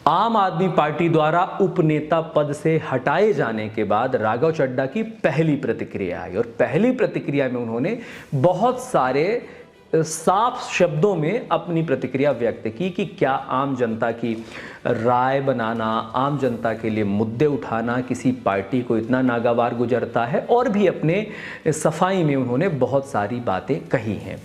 आम आदमी पार्टी द्वारा उपनेता पद से हटाए जाने के बाद राघव चड्ढा की पहली प्रतिक्रिया आई और पहली प्रतिक्रिया में उन्होंने बहुत सारे साफ शब्दों में अपनी प्रतिक्रिया व्यक्त की कि क्या आम जनता की राय बनाना, आम जनता के लिए मुद्दे उठाना किसी पार्टी को इतना नागवार गुजरता है। और भी अपने सफाई में उन्होंने बहुत सारी बातें कही हैं।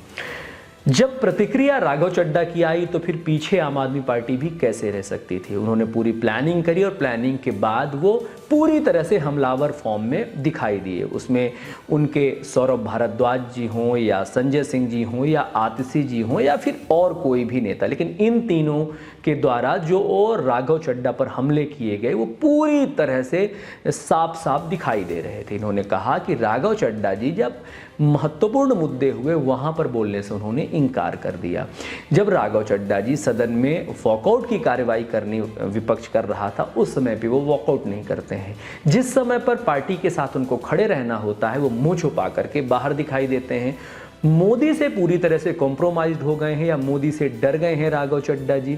जब प्रतिक्रिया राघव चड्ढा की आई तो फिर पीछे आम आदमी पार्टी भी कैसे रह सकती थी। उन्होंने पूरी प्लानिंग करी और प्लानिंग के बाद वो पूरी तरह से हमलावर फॉर्म में दिखाई दिए। उसमें उनके सौरभ भारद्वाज जी हों या संजय सिंह जी हों या आतिशी जी हों या फिर और कोई भी नेता, लेकिन इन तीनों के द्वारा जो और राघव चड्ढा पर हमले किए गए वो पूरी तरह से साफ साफ दिखाई दे रहे थे। इन्होंने कहा कि राघव चड्ढा जी जब महत्वपूर्ण मुद्दे हुए वहां पर बोलने से उन्होंने इनकार कर दिया। जब राघव चड्ढा जी सदन में वॉकआउट की कार्रवाई करनी विपक्ष कर रहा था उस समय पे वो वॉकआउट नहीं करते हैं। जिस समय पर पार्टी के साथ उनको खड़े रहना होता है वो मुंह छुपा करके बाहर दिखाई देते हैं। मोदी से पूरी तरह से कॉम्प्रोमाइज्ड हो गए हैं या मोदी से डर गए हैं राघव चड्ढा जी।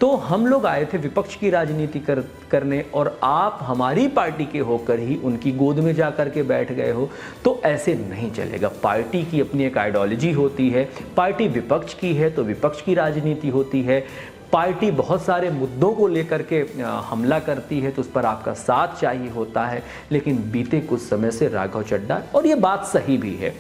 तो हम लोग आए थे विपक्ष की राजनीति करने और आप हमारी पार्टी के होकर ही उनकी गोद में जा कर के बैठ गए हो, तो ऐसे नहीं चलेगा। पार्टी की अपनी एक आइडियोलॉजी होती है, पार्टी विपक्ष की है तो विपक्ष की राजनीति होती है। पार्टी बहुत सारे मुद्दों को लेकर के हमला करती है तो उस पर आपका साथ चाहिए होता है। लेकिन बीते कुछ समय से राघव चड्ढा, और ये बात सही भी है,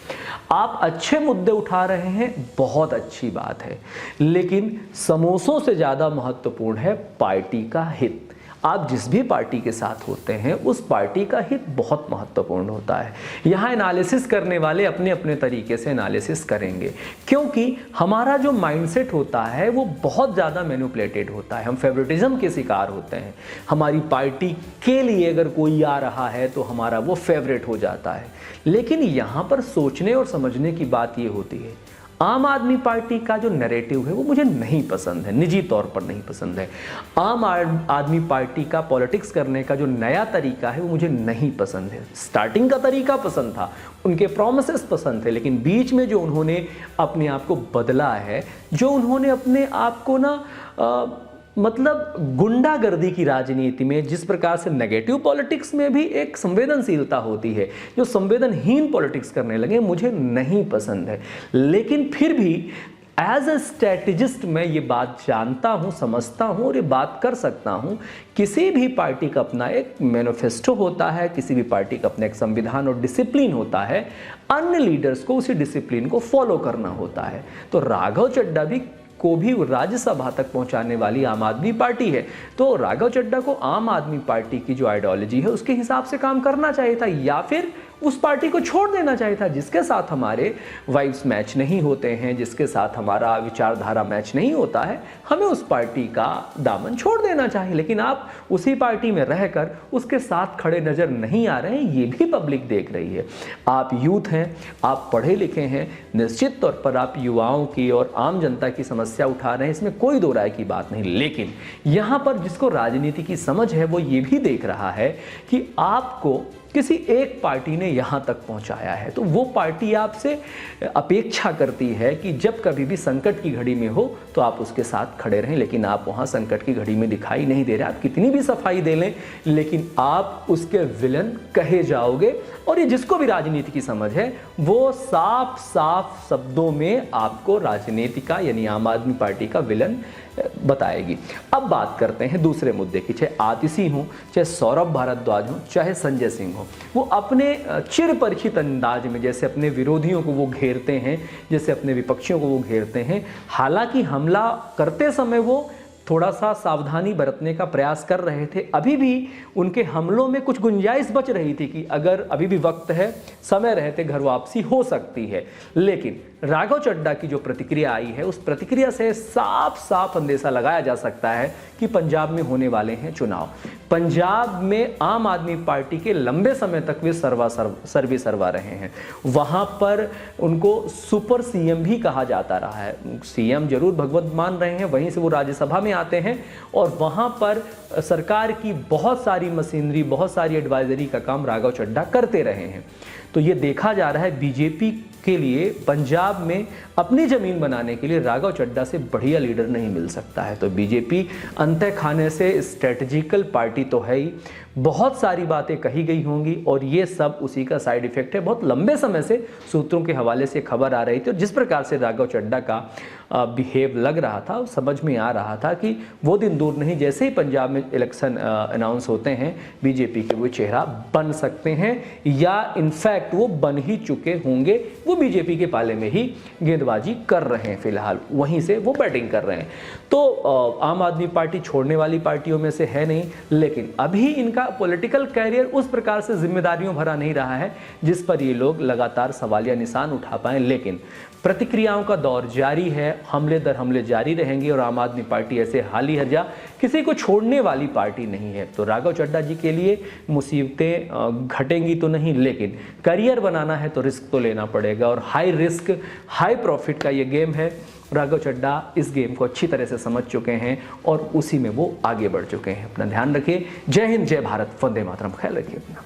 आप अच्छे मुद्दे उठा रहे हैं, बहुत अच्छी बात है, लेकिन समोसों से ज़्यादा महत्वपूर्ण है पार्टी का हित। आप जिस भी पार्टी के साथ होते हैं उस पार्टी का हित बहुत महत्वपूर्ण होता है। यहाँ एनालिसिस करने वाले अपने अपने तरीके से एनालिसिस करेंगे, क्योंकि हमारा जो माइंडसेट होता है वो बहुत ज़्यादा मैनिपुलेटेड होता है। हम फेवरेटिज्म के शिकार होते हैं। हमारी पार्टी के लिए अगर कोई आ रहा है तो हमारा वो फेवरेट हो जाता है। लेकिन यहाँ पर सोचने और समझने की बात ये होती है, आम आदमी पार्टी का जो नैरेटिव है वो मुझे नहीं पसंद है, निजी तौर पर नहीं पसंद है। आम आदमी पार्टी का पॉलिटिक्स करने का जो नया तरीका है वो मुझे नहीं पसंद है। स्टार्टिंग का तरीका पसंद था, उनके प्रोमिसेस पसंद थे, लेकिन बीच में जो उन्होंने अपने आप को बदला है, जो उन्होंने अपने आप को ना मतलब गुंडागर्दी की राजनीति में, जिस प्रकार से नेगेटिव पॉलिटिक्स में भी एक संवेदनशीलता होती है, जो संवेदनहीन पॉलिटिक्स करने लगे, मुझे नहीं पसंद है। लेकिन फिर भी एज अ स्ट्रेटेजिस्ट मैं ये बात जानता हूँ, समझता हूँ और ये बात कर सकता हूँ। किसी भी पार्टी का अपना एक मैनिफेस्टो होता है, किसी भी पार्टी का अपना एक संविधान और डिसिप्लिन होता है। अन्य लीडर्स को उसी डिसिप्लिन को फॉलो करना होता है। तो राघव चड्ढा को भी राज्यसभा तक पहुंचाने वाली आम आदमी पार्टी है, तो राघव चड्ढा को आम आदमी पार्टी की जो आइडियोलॉजी है उसके हिसाब से काम करना चाहिए था, या फिर उस पार्टी को छोड़ देना चाहिए था जिसके साथ हमारे वाइब्स मैच नहीं होते हैं, जिसके साथ हमारा विचारधारा मैच नहीं होता है। हमें उस पार्टी का दामन छोड़ देना चाहिए। लेकिन आप उसी पार्टी में रहकर उसके साथ खड़े नजर नहीं आ रहे हैं, ये भी पब्लिक देख रही है। आप यूथ हैं, आप पढ़े लिखे हैं, निश्चित तौर पर आप युवाओं की और आम जनता की समस्या उठा रहे हैं, इसमें कोई दो राय की बात नहीं। लेकिन यहाँ पर जिसको राजनीति की समझ है वो ये भी देख रहा है कि आपको किसी एक पार्टी ने यहाँ तक पहुँचाया है, तो वो पार्टी आपसे अपेक्षा करती है कि जब कभी भी संकट की घड़ी में हो तो आप उसके साथ खड़े रहें। लेकिन आप वहाँ संकट की घड़ी में दिखाई नहीं दे रहे। आप कितनी भी सफाई दे लें, लेकिन आप उसके विलन कहे जाओगे। और ये जिसको भी राजनीति की समझ है वो साफ साफ शब्दों में आपको राजनीति का यानी आम आदमी पार्टी का विलन बताएगी। अब बात करते हैं दूसरे मुद्दे की। चाहे आतिशी हो, चाहे सौरभ भारद्वाज हो, चाहे संजय सिंह हो, वो अपने चिर परिचित अंदाज में जैसे अपने विरोधियों को वो घेरते हैं, जैसे अपने विपक्षियों को वो घेरते हैं। हालांकि हमला करते समय वो थोड़ा सा सावधानी बरतने का प्रयास कर रहे थे। अभी भी उनके हमलों में कुछ गुंजाइश बच रही थी कि अगर अभी भी वक्त है, समय रहते घर वापसी हो सकती है। लेकिन राघव चड्ढा की जो प्रतिक्रिया आई है उस प्रतिक्रिया से साफ साफ अंदेशा लगाया जा सकता है कि पंजाब में होने वाले हैं चुनाव। पंजाब में आम आदमी पार्टी के लंबे समय तक वे सर्वे सर्वा रहे हैं। वहां पर उनको सुपर सीएम भी कहा जाता रहा है। सीएम जरूर भगवत मान रहे हैं, वहीं से वो राज्यसभा में आते हैं और वहां पर सरकार की बहुत सारी मशीनरी, बहुत सारी एडवाइजरी का काम राघव चड्ढा करते रहे हैं। तो ये देखा जा रहा है बीजेपी के लिए पंजाब में अपनी ज़मीन बनाने के लिए राघव चड्ढा से बढ़िया लीडर नहीं मिल सकता है। तो बीजेपी अंतः खाने से स्ट्रेटजिकल पार्टी तो है ही, बहुत सारी बातें कही गई होंगी और ये सब उसी का साइड इफेक्ट है। बहुत लंबे समय से सूत्रों के हवाले से खबर आ रही थी और जिस प्रकार से राघव चड्ढा का बिहेव लग रहा था, समझ में आ रहा था कि वो दिन दूर नहीं, जैसे ही पंजाब में इलेक्शन अनाउंस होते हैं बीजेपी के वो चेहरा बन सकते हैं या इनफैक्ट वो बन ही चुके होंगे। वो बीजेपी के पाले में ही गेंदबाजी कर रहे हैं, फिलहाल वहीं से वो बैटिंग कर रहे हैं। तो आम आदमी पार्टी छोड़ने वाली पार्टियों में से है नहीं, लेकिन अभी इनका पॉलिटिकल कैरियर उस प्रकार से जिम्मेदारियों भरा नहीं रहा है जिस पर ये लोग लगातार सवालिया निशान उठा पाएं। लेकिन प्रतिक्रियाओं का दौर जारी है, हमले दर हमले जारी रहेंगे और आम आदमी पार्टी ऐसे हाली हर्जा किसी को छोड़ने वाली पार्टी नहीं है। तो राघव चड्ढा जी के लिए मुसीबतें घटेंगी तो नहीं, लेकिन करियर बनाना है तो रिस्क तो लेना पड़ेगा और हाई रिस्क हाई प्रॉफिट का ये गेम है। राघव चड्ढा इस गेम को अच्छी तरह से समझ चुके हैं और उसी में वो आगे बढ़ चुके हैं। अपना ध्यान रखिए। जय हिंद, जय भारत, वंदे मातरम। ख्याल रखिए अपना।